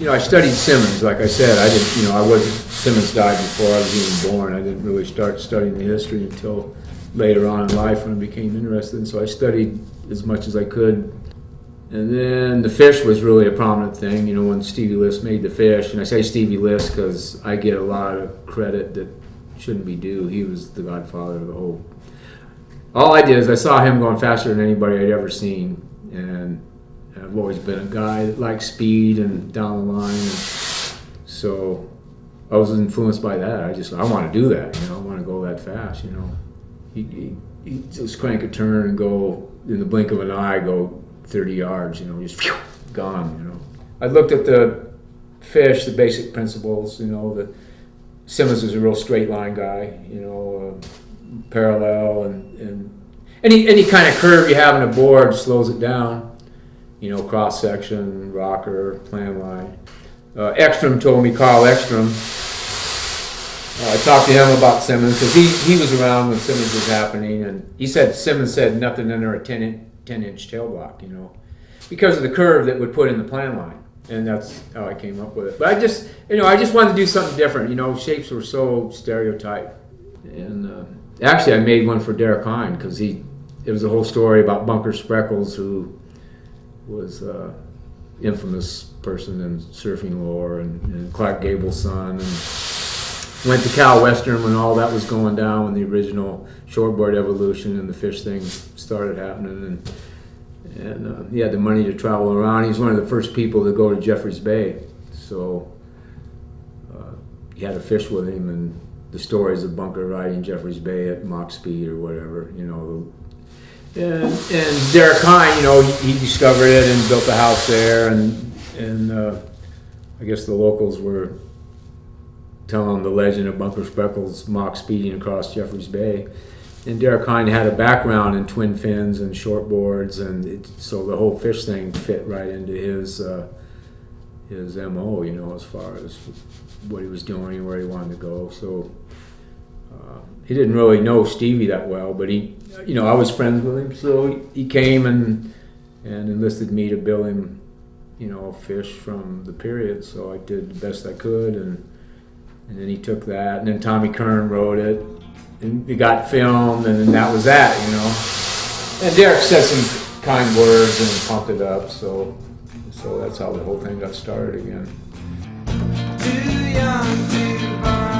I studied Simmons. Like I said, I didn't. I wasn't. Simmons died before I was even born. I didn't really start studying the history until later on in life when I became interested. And so I studied as much as I could. And then the fish was really a prominent thing. When Stevie List made the fish, and I say Stevie List because I get a lot of credit that shouldn't be due. He was the godfather of the whole. All I did is I saw him going faster than anybody I'd ever seen, and I've always been a guy that likes speed and down the line, and so I was influenced by that. I want to do that. I want to go that fast. He just crank a turn and go in the blink of an eye, go 30 yards. Just phew, gone. I looked at the fish, the basic principles. That Simmons was a real straight line guy. Parallel and any kind of curve you have on a board slows it down. Cross section, rocker, plan line. Ekstrom told me, Carl Ekstrom. I talked to him about Simmons because he was around when Simmons was happening, and he said Simmons said nothing under a 10-inch tail block, because of the curve that would put in the plan line, and that's how I came up with it. But I just wanted to do something different. Shapes were so stereotyped, and actually I made one for Derek Hine because it was a whole story about Bunker Spreckles, who was an infamous person in surfing lore, and Clark Gable's son, and went to Cal Western when all that was going down, when the original shortboard evolution and the fish thing started happening, and he had the money to travel around. He was one of the first people to go to Jeffreys Bay, so he had a fish with him, and the stories of Bunker riding Jeffreys Bay at Mach speed or whatever, and Derek Hine, he discovered it and built a house there, and I guess the locals were telling the legend of Bunker Spreckles Mach speeding across Jeffreys Bay. And Derek Hine had a background in twin fins and shortboards, and so the whole fish thing fit right into his MO, as far as what he was doing and where he wanted to go. So he didn't really know Stevie that well, but I was friends with him, so he came and enlisted me to bill him, fish from the period. So I did the best I could, and then he took that, and then Tommy Kern wrote it, and it got filmed, and then that was that, And Derek said some kind words and pumped it up, so that's how the whole thing got started again. Too young to